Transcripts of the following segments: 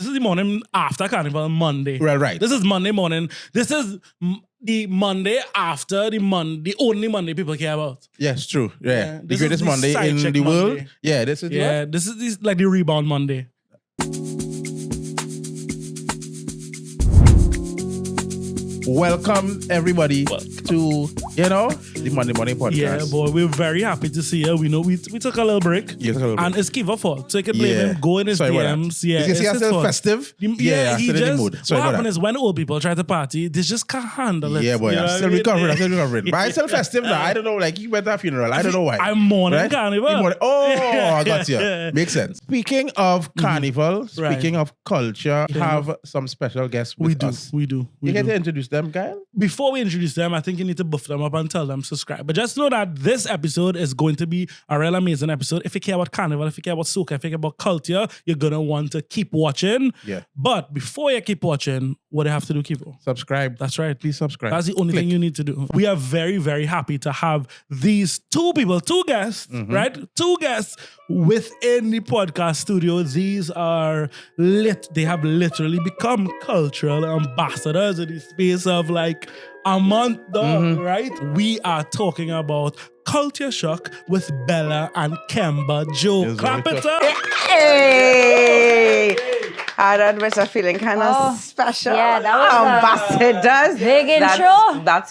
This is the morning after Carnival, Monday. Right. This is Monday morning. This is the Monday after the only Monday people care about. Yes, true. Yeah. The This greatest is the Monday side in check the world. Monday. Yeah, this is the Yeah, what? this is like the rebound Monday. Welcome everybody to the Monday Morning Podcast. Yeah, boy, we're very happy to see you. We know we took a little break. Yeah, took a little break. And it's Keevan's fault. So you can blame him, go in his Sorry about DMs. that. Yeah, You can see it's I'm his still fault. festive. Yeah, he still in the just, mood. Sorry what about happened that. is when old people try to party, they just can't handle it. Yeah, boy, You know I'm what still I mean? recovering. But I'm still festive now. I don't know, like you went to a funeral. I don't know why. I'm mourning Right? Carnival. You mourning- Oh, I got you. Makes sense. Speaking of Carnival, speaking of culture, we have some special guests with us. We do. You get to introduce them, Kyle? Before we introduce them, I think you need to buff them up and tell them subscribe. But just know that this episode is going to be a real amazing episode. If you care about Carnival, if you care about soca, if you care about culture, you're going to want to keep watching. Yeah. But before you keep watching, what do you have to do, Keevan? Subscribe. That's right. Please subscribe. That's the only thing you need to do. We are very, very happy to have these two guests, right? Two guests within the podcast studio. These are they have literally become cultural ambassadors in the space of like a month, right? We are talking about Culture Shock with Bella and Kemba. Joe, Yes, clap very it up. Hey! I don't know, I'm feeling kind of special. Yeah, that was ambassadors. big intro. That's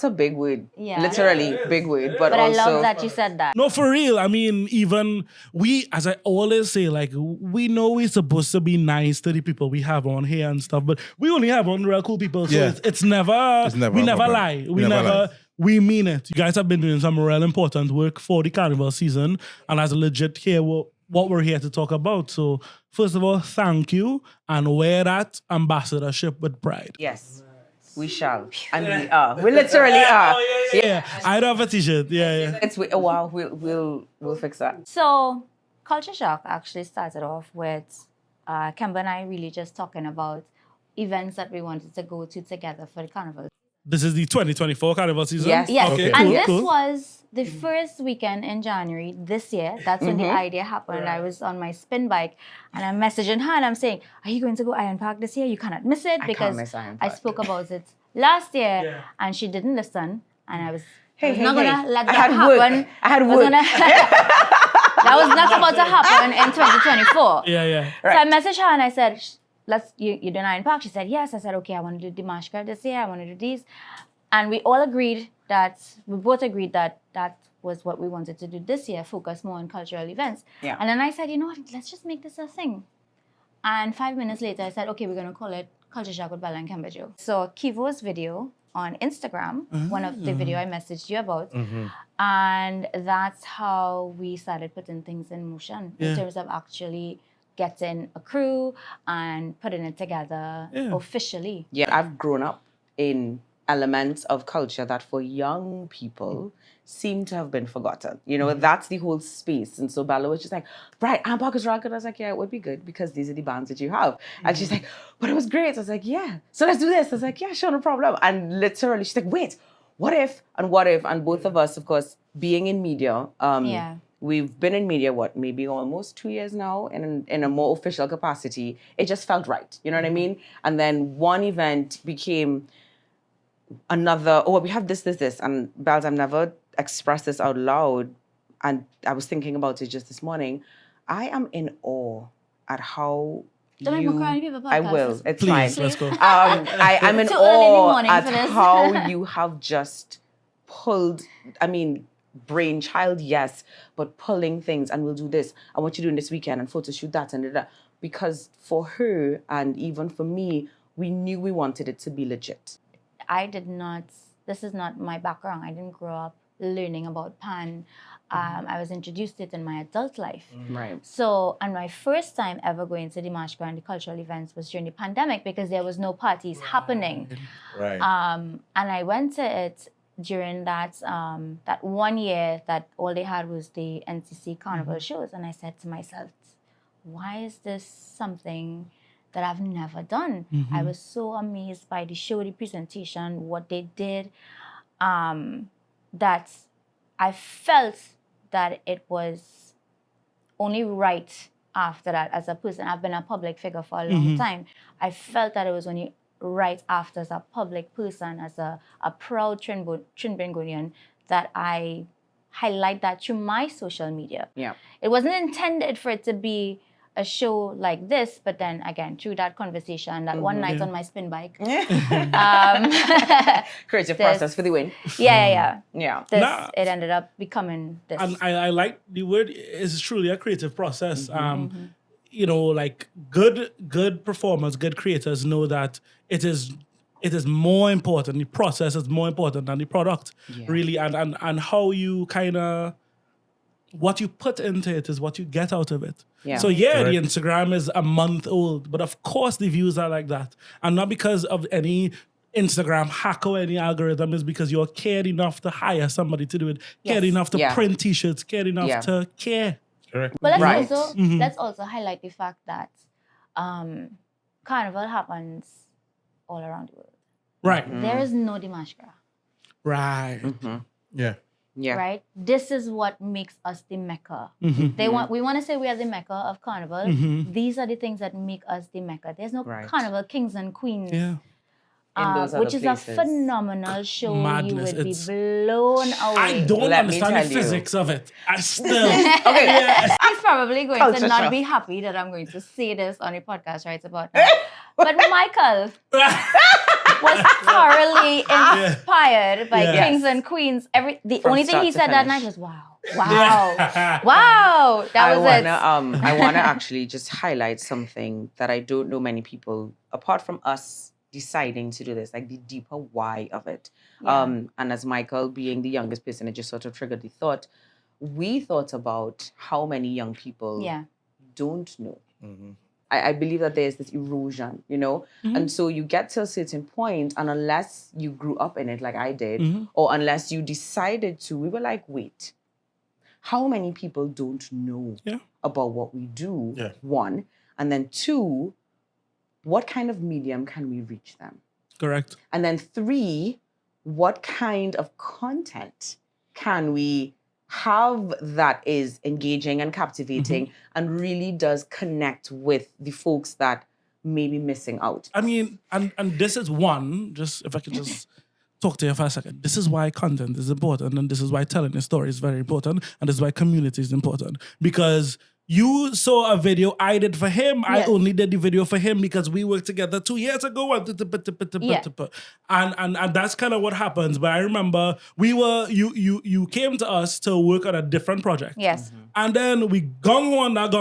a big word. Yeah. Literally big word. But I also, love that you said that. No, for real. I mean, even we, as I always say, like, we know we're supposed to be nice to the people we have on here and stuff, but we only have on real cool people. So Yeah. it's never, we a never problem. lie. We never lie. We mean it. You guys have been doing some real important work for the Carnival season, and as a legit here, what we're here to talk about. So, first of all, thank you, and wear that ambassadorship with pride. yes, we shall. And we are. We literally are. Yeah, I have a t-shirt. Yeah. It's wow, we'll fix that. So, Culture Shock actually started off with Kemba and I really just talking about events that we wanted to go to together for the carnival. This is the 2024 Carnival season? Yes. Yes, Okay, and cool, this cool. was the first weekend in January this year. That's when the idea happened. I was on my spin bike and I'm messaging her and I'm saying, are you going to go Iron Park this year? You cannot miss it because miss Iron I Park. spoke about it last year and she didn't listen and I was not hey. gonna let I that had happen. work. I had was work. that was not about to happen in 2024. Yeah. So I messaged her and I said, you do Iron Park? She said, yes. I said, okay, I want to do Dimashka this year. I want to do these. And we both agreed that that was what we wanted to do this year, focus more on cultural events. Yeah. And then I said, you know what, let's just make this a thing. And 5 minutes later, I said, okay, we're going to call it Culture Shock with Bella and Kemba Joe. So Kivo's video on Instagram, one of the video I messaged you about, and that's how we started putting things in motion in terms of actually getting a crew and putting it together officially. Yeah, I've grown up in elements of culture that for young people seem to have been forgotten. You know, that's the whole space. And so Bella was just like, right, Iron Park is rock. And I was like, yeah, it would be good because these are the bands that you have. And she's like, but it was great. I was like, yeah, so let's do this. I was like, yeah, sure, no problem. And literally she's like, wait, what if? And both of us, of course, being in media, we've been in media, maybe almost 2 years now in a more official capacity. It just felt right. You know what I mean? And then one event became another, we have this. And Bells, I've never expressed this out loud. And I was thinking about it just this morning. I am in awe at how Don't make me cry on people podcast. I will. It's Please, fine. let's go. I'm in Too early in the awe morning at for this. how you have just pulled, brainchild, yes, but pulling things and we'll do this and what you're doing this weekend and photo shoot that and that. Because for her and even for me, we knew we wanted it to be legit. This is not my background. I didn't grow up learning about Pan. I was introduced to it in my adult life. Right. So, and my first time ever going to Dimashka and the cultural events was during the pandemic because there was no parties happening. Right. And I went to it during that 1 year that all they had was the NCC Carnival shows. And I said to myself, why is this something that I've never done? I was so amazed by the show, the presentation, what they did, that I felt that it was only right after that as a person. I've been a public figure for a long time. I felt that it was only right after, as a public person, as a proud Trinbagonian, that I highlight that through my social media. Yeah. It wasn't intended for it to be a show like this, but then again, through that conversation, that one night on my spin bike. Creative process for the win. Yeah. Yeah. It ended up becoming this. And I like the word is truly a creative process. You know, like good performers, good creators know that it is more important. The process is more important than the product, really. And how you kind of, what you put into it is what you get out of it. Yeah. So the Instagram is a month old, but of course the views are like that. And not because of any Instagram hack or any algorithm, is because you're cared enough to hire somebody to do it, cared enough to print t-shirts, cared enough to care. Correct. But Right. let's also highlight the fact that Carnival happens all around the world. Right. There is no Dimashkara. Right. Yeah. Yeah. Right? This is what makes us the Mecca. We want to say we are the Mecca of Carnival. These are the things that make us the Mecca. There's no Carnival kings and queens. Yeah. In those which other is places. a phenomenal show. Madness. You would be It's- blown away. I don't Let me understand the tell you. physics of it. I still. Okay. He's probably going Culture to not shock. be happy that I'm going to say this on a podcast right about now. But Michael was thoroughly inspired by Yeah. kings and queens. The From only thing start he to said that finish. night was, wow. Wow. That was it. I wanna actually just highlight something that I don't know many people, apart from us deciding to do this, like the deeper why of it. And as Michael being the youngest person, it just sort of triggered the thought. We thought about how many young people don't know. I believe that there's this erosion, you know? And so you get to a certain point, and unless you grew up in it like I did, or unless you decided to, we were like, wait, how many people don't know about what we do, one, and then two, what kind of medium can we reach them? Correct. And then three, what kind of content can we have that is engaging and captivating and really does connect with the folks that may be missing out? I mean, and this is one, just if I could just talk to you for a second. This is why content is important, and this is why telling a story is very important, and this is why community is important. Because you saw a video I did for him. I only did the video for him because we worked together 2 years ago. And that's kind of what happens. But I remember you came to us to work on a different project. Yes. And then we gung ho on that.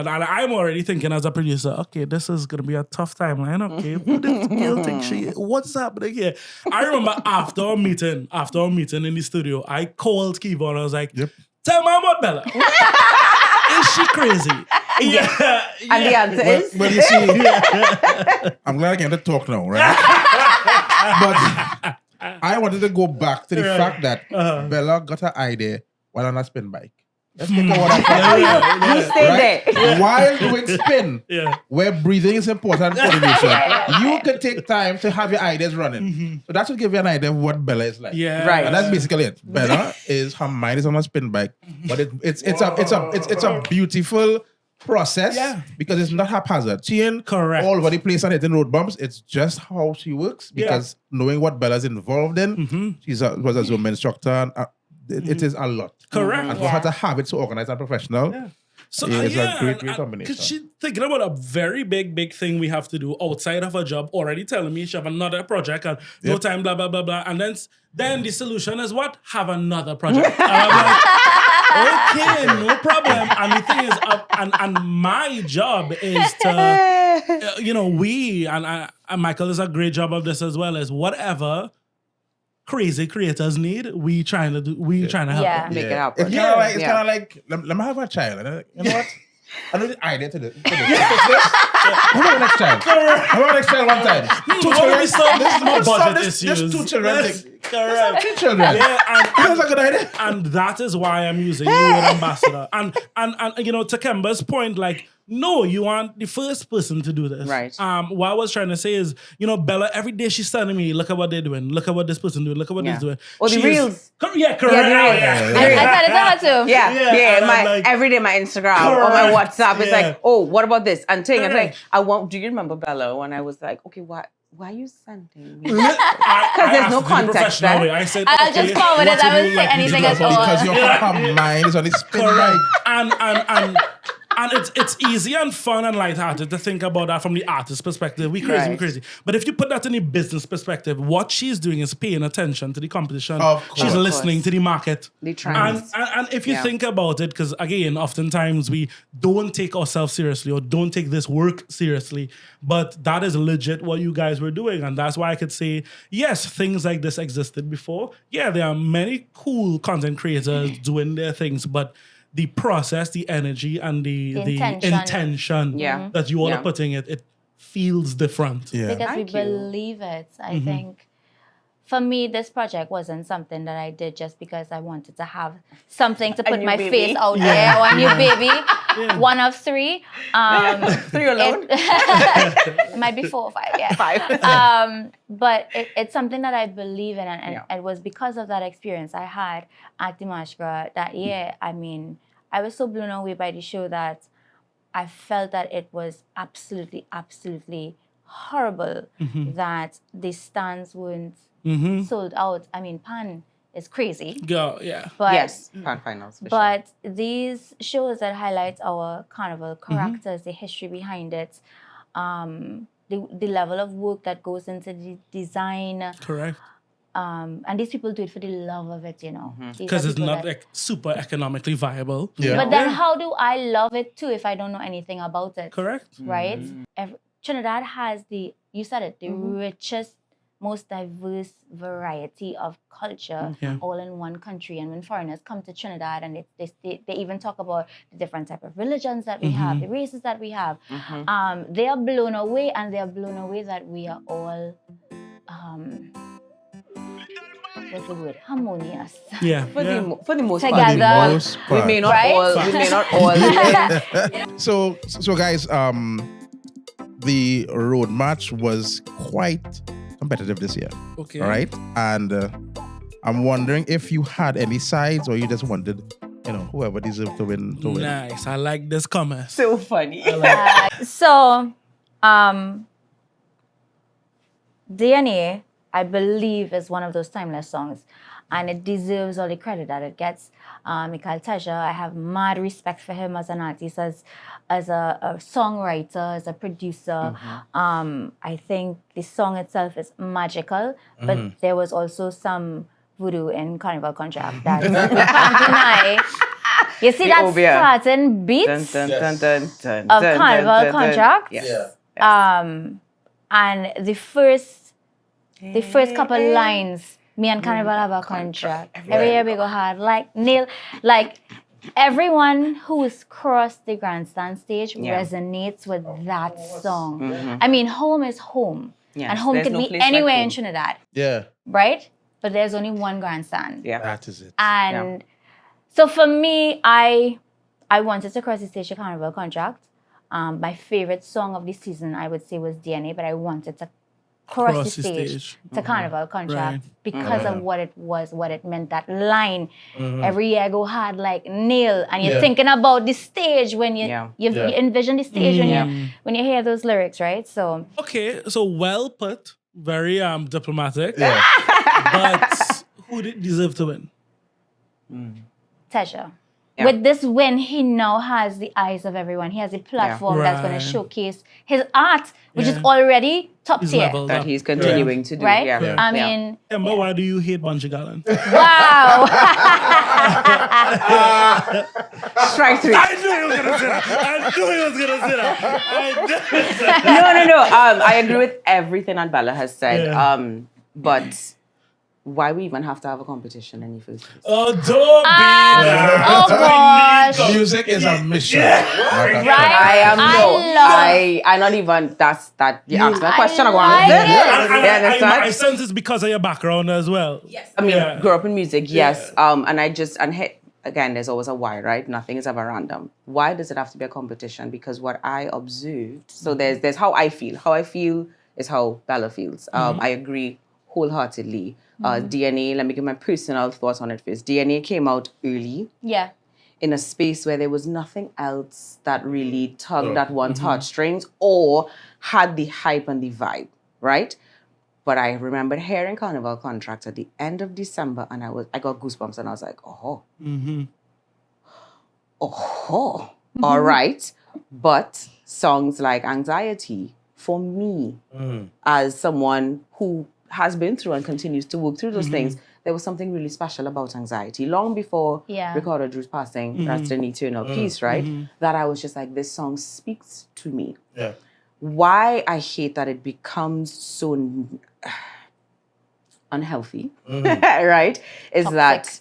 And I'm already thinking as a producer, okay, this is going to be a tough timeline. Okay, who did Gail think what's happening here? I remember after our meeting in the studio, I called Keevan. I was like, tell me about Bella. Is she crazy? And the answer is? Well, you see, I'm glad I came to talk now, right? But I wanted to go back to the fact that Bella got her idea while on a spin bike. Let's take a word for He stayed there. While doing spin, where breathing is important for the you can take time to have your ideas running. So that should give you an idea of what Bella is like. Yeah. Right. And that's basically it. Bella is, her mind is on a spin bike, but it's a beautiful process because it's not haphazard. She ain't Correct. all over the place and hitting road bumps. It's just how she works because knowing what Bella's involved in, was a Zumba instructor. And, it is a lot. Correct. And for her to have it so organized and professional, So it's a great combination. Because she's thinking about a very big thing we have to do outside of her job, already telling me she have another project and no time, blah, blah, blah, blah. And then the solution is what? Have another project. And I'm like, okay, no problem. And the thing is, and my job is to, we, and Michael does a great job of this as well, is whatever crazy creators need, we trying to help them. Make it happen. It's kind of like, let me have a child. And you know what? I know the idea to this. How about next child? How about next child one time? Two children. This is my budget issues. Just two children. Correct. Two children. Yeah, That's a good idea. and that is why I'm using you as ambassador. And you know, to Kemba's point, like, no, you aren't the first person to do this. Right. What I was trying to say is, you know, Bella, every day she's telling me, look at what they're doing, look at what this person doing, look at what this doing. Or the She is- reels. Yeah, correct. Yeah, the reels. Yeah. I said it to her too. Yeah, Yeah, yeah. and I'm My like, every day, my Instagram or my correct, WhatsApp is yeah. like, oh, what about this? And thing, I'm like, Correct. I want. Do you remember Bella when I was like, okay, why are you sending me? Because there's no context there. I said, I'll okay, just forward it. what I would won't you say like me to anything do at about all. it? Because your mind is on the spin Correct. bike. And it's easy and fun and lighthearted to think about that from the artist's perspective. We crazy. But if you put that in the business perspective, what she's doing is paying attention to the competition. Of course. She's Of listening to the market. The trends. And if you Yeah. think about it, because again, oftentimes we don't take ourselves seriously or don't take this work seriously, but that is legit what you guys were doing. And that's why I could say, yes, things like this existed before. Yeah, there are many cool content creators doing their things, but the process, the energy, and the intention Yeah. that you all Yeah. are putting it feels different. Yeah. Because we Thank you. believe it. I think for me, this project wasn't something that I did just because I wanted to have something to put new my baby. face out there or a new baby. One of three. 3 alone. It might be 4 or 5, yeah. 5. But it's something that I believe in, and Yeah. it was because of that experience I had at the Mashgra that year. I mean, I was so blown away by the show that I felt that it was absolutely, absolutely horrible that the stands weren't sold out. I mean, Pan is crazy. Yeah. But Yes, Pan finals. For but these shows that highlight our carnival characters, the history behind it, the level of work that goes into the design, Correct. and these people do it for the love of it, you know. These Because are it's people not that- like super economically viable. Yeah. But then how do I love it too if I don't know anything about it? Correct. Right? Trinidad has you said it, the richest, most diverse variety of culture all in one country. And when foreigners come to Trinidad and they even talk about the different type of religions that we have, the races that we have, they are blown away, and they are blown away that we are all, what's the word? Harmonious. Yeah. For yeah. the most part. Together. Most We part. may not Right? all. We may not all. So guys, the road match was quite competitive this year. Okay. All right, and I'm wondering if you had any sides or you just wanted, whoever deserved to win. Nice. I like this comment. So funny. So, DNA, I believe, is one of those timeless songs, and it deserves all the credit that it gets. Mikhail Teja, I have mad respect for him as an artist, as a songwriter, as a producer. I think the song itself is magical, but there was also some voodoo in Carnival Contract that we can't deny. You see that Obia. starting beat Dun, dun, dun, dun, dun, of dun, Carnival dun, dun, dun. Contract? Yes. And the first couple lines, me and Carnival have a contract. Every year we go hard. Like Neil, like everyone who's crossed the grandstand stage resonates with that song. I mean, home is home. Yes, And home there's could no be place like anywhere in home. Trinidad, Yeah, right? But there's only one grandstand. Yeah. that is it. And so for me, I wanted to cross the stage to Carnival Contract. My favorite song of the season, I would say, was DNA, but I wanted to cross the stage to Carnival Contract Right. because of what it was, what it meant. That line, every year I go hard like nail, and you're thinking about the stage when you envision the stage when you hear those lyrics, right? So Okay, so well put, very diplomatic. Yeah. But who did deserve to win? Teja. Yeah. With this win, he now has the eyes of everyone. He has a platform that's going Right. to showcase his art, which is Yeah. already top He's tier, leveled That up. he's continuing to do. right? Yeah. I Yeah. mean, Kemba, why do you hate Bungie Gallon? wow. Strike 3. I knew he was gonna say that. I knew he was gonna say that. No. I agree with everything that Bella has said. Yeah. But why we even have to have a competition in the first place. Oh, don't be that. Oh gosh. Music is a mission. Right? I am I not even that's that you asked me a question I go like answer. it. You understand? I sense it's because of your background as well. Yes. I mean, Yeah. grew up in music, yes. Again, there's always a why, right? Nothing is ever random. Why does it have to be a competition? Because what I observed, so there's how I feel. How I feel is how Bella feels. I agree wholeheartedly. DNA, let me give my personal thoughts on it first. DNA came out early Yeah. in a space where there was nothing else that really tugged at one's heartstrings or had the hype and the vibe, right? But I remembered hearing Carnival Contracts at the end of December, and I got goosebumps, and I was like, oh, all right. But songs like Anxiety, for me, as someone who has been through and continues to work through those things, there was something really special about Anxiety. Long before Ricardo Drew's passing, rest in eternal peace, right? That I was just like, this song speaks to me. Yeah. Why I hate that it becomes so unhealthy, right? Is that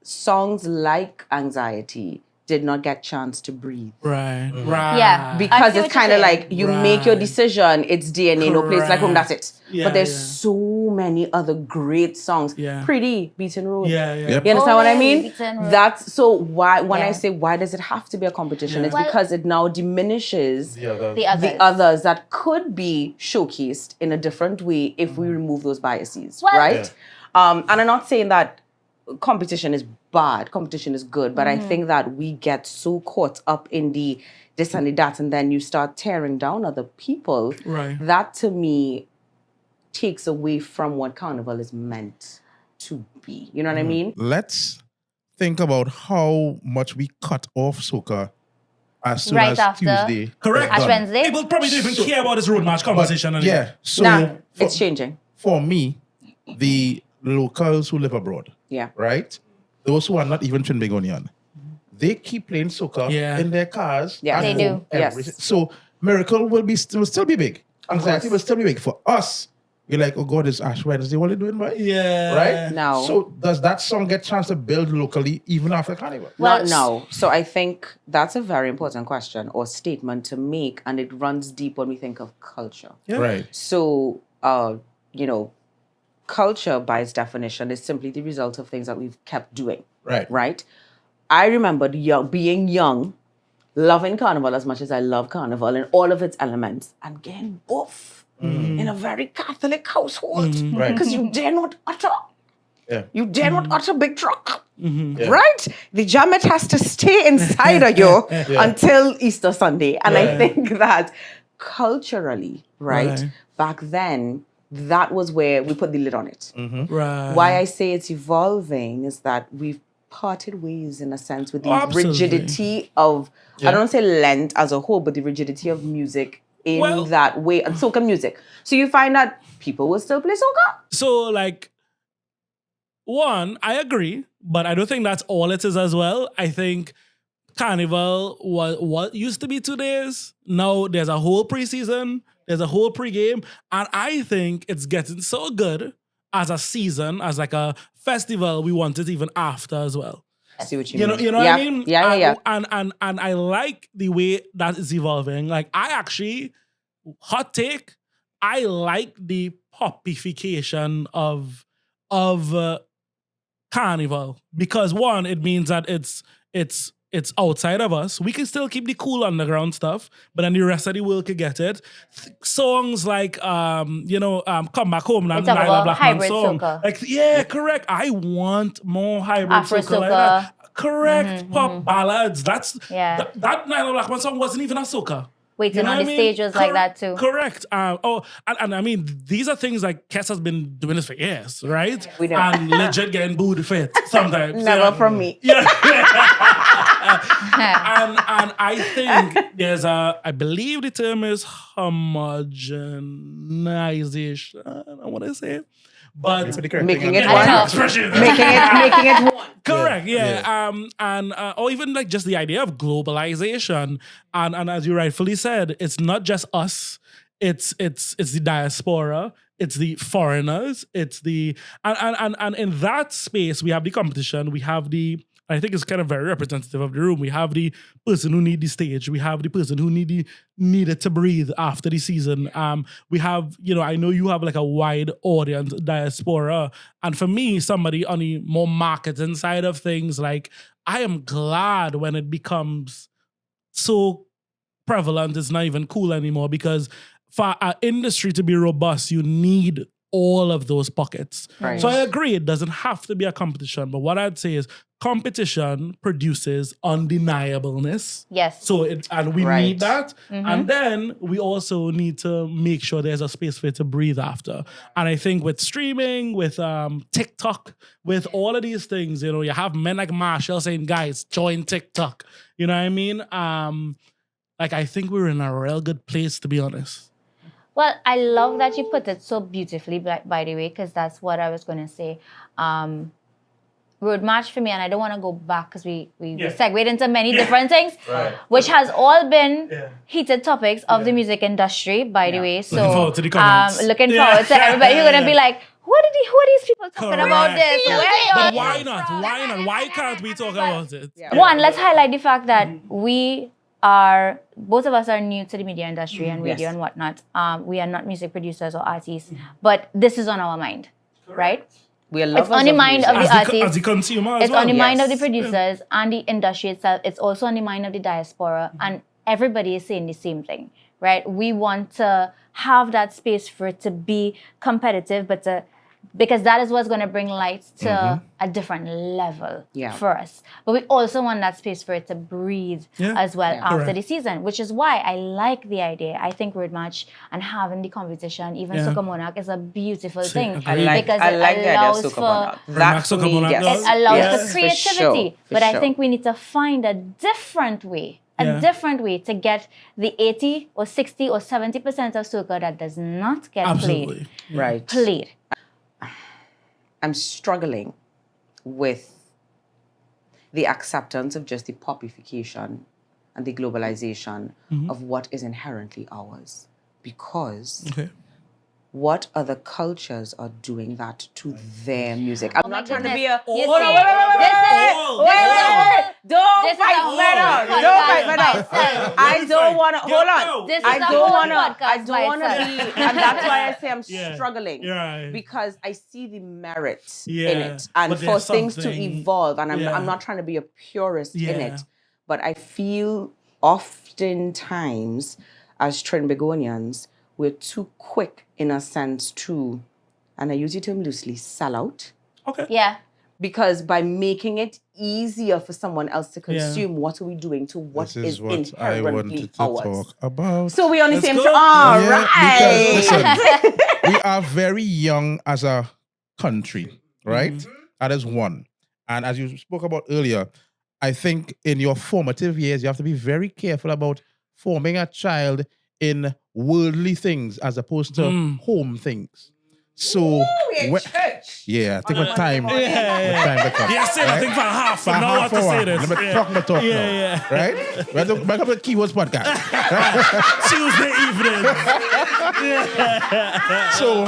songs like Anxiety did not get chance to breathe. Right. Yeah. Because I see it's what kind you're of saying. like you make your decision, it's DNA, no place like home, that's it. Yeah, but there's yeah. so many other great songs. Yeah. Pretty, Beaten Road. Yeah, yeah. Yep. You understand what I mean? Beaten Road. That's so why when I Yeah. say why does it have to be a competition? Yeah. It's Well- because it now diminishes The others. the others that could be showcased in a different way if we remove those biases, Well- right? And I'm not saying that competition is bad, competition is good, but I think that we get so caught up in the this and the that, and then you start tearing down other people. Right. That to me takes away from what Carnival is meant to be. You know what I mean? Let's think about how much we cut off soca as soon Right as after. Tuesday. Correct. is Ash done. Wednesday? People probably don't even care about this road march conversation anymore. Yeah. So Nah, for, it's changing. for me, the locals who live abroad, Yeah. right? Those who are not even Trinbagonian, they keep playing soca Yeah. in their cars. Yeah. at They home do. every- Yes. So Miracle will still be big. Anxiety course. will still be big. For us, you're like, oh God, it's Ash Wednesday. What are you doing, boy? Yeah. Right? No. So does that song get chance to build locally even after Carnival? Well, Not now. So I think that's a very important question or statement to make, and it runs deep when we think of culture. Yeah. Right. So, culture by its definition is simply the result of things that we've kept doing, Right. right? I remembered being young, loving Carnival as much as I love Carnival and all of its elements, and getting buff in a very Catholic household. Right. Because you dare not utter. Yeah. You dare not utter big truck. Yeah. Right? The jamet has to stay inside of you until Easter Sunday. And I think that culturally, right, back then, that was where we put the lid on it. Right. Why I say it's evolving is that we've parted ways in a sense with the Absolutely. rigidity of, I don't want to say Lent as a whole, but the rigidity of music in Well- that way, and soca music. So you find that people will still play soca. So, like, one, I agree, but I don't think that's all it is as well. I think Carnival was what used to be 2 days. Now there's a whole preseason, there's a whole pregame, and I think it's getting so good as a season, as like a festival. We want it even after as well. I see what You know, mean. you know what I mean? Yeah. And I like the way that is evolving. Like, I actually, hot take, I like the popification of Carnival, because one, it means that it's outside of us. We can still keep the cool underground stuff, but then the rest of the world could get it. Songs like Come Back Home, It's Nyla about Blackman hybrid song. soca. Like, yeah, correct. I want more hybrid Afro soca like soca. that. Correct. Pop ballads. That's Yeah. that Nyla Blackman song wasn't even a soca. Waiting You know on what the I mean? stage was like that too. Correct. And I mean, these are things like Kes has been doing this for years, right? We know. And legit getting booed for it sometimes. Never yeah. from me. Yeah. and I think there's I believe the term is homogenization. I want to say. But Making it I one. don't know. expression. Making it one. Correct, yeah. Or even like just the idea of globalization. And as you rightfully said, it's not just us. it's the diaspora, it's the foreigners, it's the and in that space we have the competition, we have the, I think it's kind of very representative of the room. We have the person who need the stage. We have the person who needed to breathe after the season. We have, I know you have like a wide audience diaspora. And for me, somebody on the more marketing side of things, like I am glad when it becomes so prevalent, it's not even cool anymore, because for our industry to be robust, you need all of those pockets. Right. So I agree, it doesn't have to be a competition, but what I'd say is competition produces undeniableness. Yes. So we Right. need that. And then we also need to make sure there's a space for it to breathe after. And I think with streaming, with TikTok, with all of these things, you have men like Marshall saying, guys, join TikTok. You know what I mean? I think we're in a real good place, to be honest. Well, I love that you put it so beautifully, by the way, because that's what I was going to say. Road March for me, and I don't want to go back because we segued into many different things, which has all been heated topics of the music industry, by the way. So looking forward to the comments. Looking forward to everybody who's going to be like, who are these people talking about this? Where are But you? why not? Why not? Why can't we talk about it? Yeah. One, let's highlight the fact that both of us are new to the media industry and radio Yes. and whatnot. We are not music producers or artists, but this is on our mind, right? We are lovers It's on the mind of the As artists. the consumer as It's well. on the mind of the Yes. producers and the industry itself. It's also on the mind of the diaspora, and everybody is saying the same thing, right? We want to have that space for it to be competitive, because that is what's going to bring lights to a different level for us. But we also want that space for it to breathe as well after Correct. the season, which is why I like the idea. I think Road March and having the competition, even Soca Monarch, is a beautiful thing. agreed. Because I it like the idea of allows Soca for Monarch. Soca That for me, Monarch yes. does. it allows Yes. for creativity. For But I sure. think we need to find a different way. To get the 80 or 60 or 70% of soca that does not get Absolutely. Right. played. I'm struggling with the acceptance of just the popification and the globalization of what is inherently ours. Because what other cultures are doing that to their music? I'm not trying to be a... You Hold on, see, wait. Don't this is fight a whole better. podcast Don't fight by better. itself. I don't want to... Hold on. This is I a don't whole want to... podcast I don't by want to itself. be... And that's why I say I'm Yeah. struggling. You're right. Because I see the merit Yeah, in it. And but for there's things to something- evolve. And Yeah. I'm not trying to be a purist in Yeah. it. But I feel oftentimes as Trinbagonians, we're too quick in a sense to, and I use the term loosely, sell out. Okay. Yeah. Because by making it easier for someone else to consume, what are we doing to what This is what I inherently wanted to ours? talk about. So we on the Let's same go. track. All Yeah, right. because, listen, we are very young as a country, right? That is one. And as you spoke about earlier, I think in your formative years, you have to be very careful about forming a child in worldly things as opposed to home things. So, Church. yeah, I think with time, Yeah. with time to come. You said I think for half, but now what to say this. Let me talk my talk Yeah, now, right? Welcome to the Keywords Podcast. Tuesday evening. So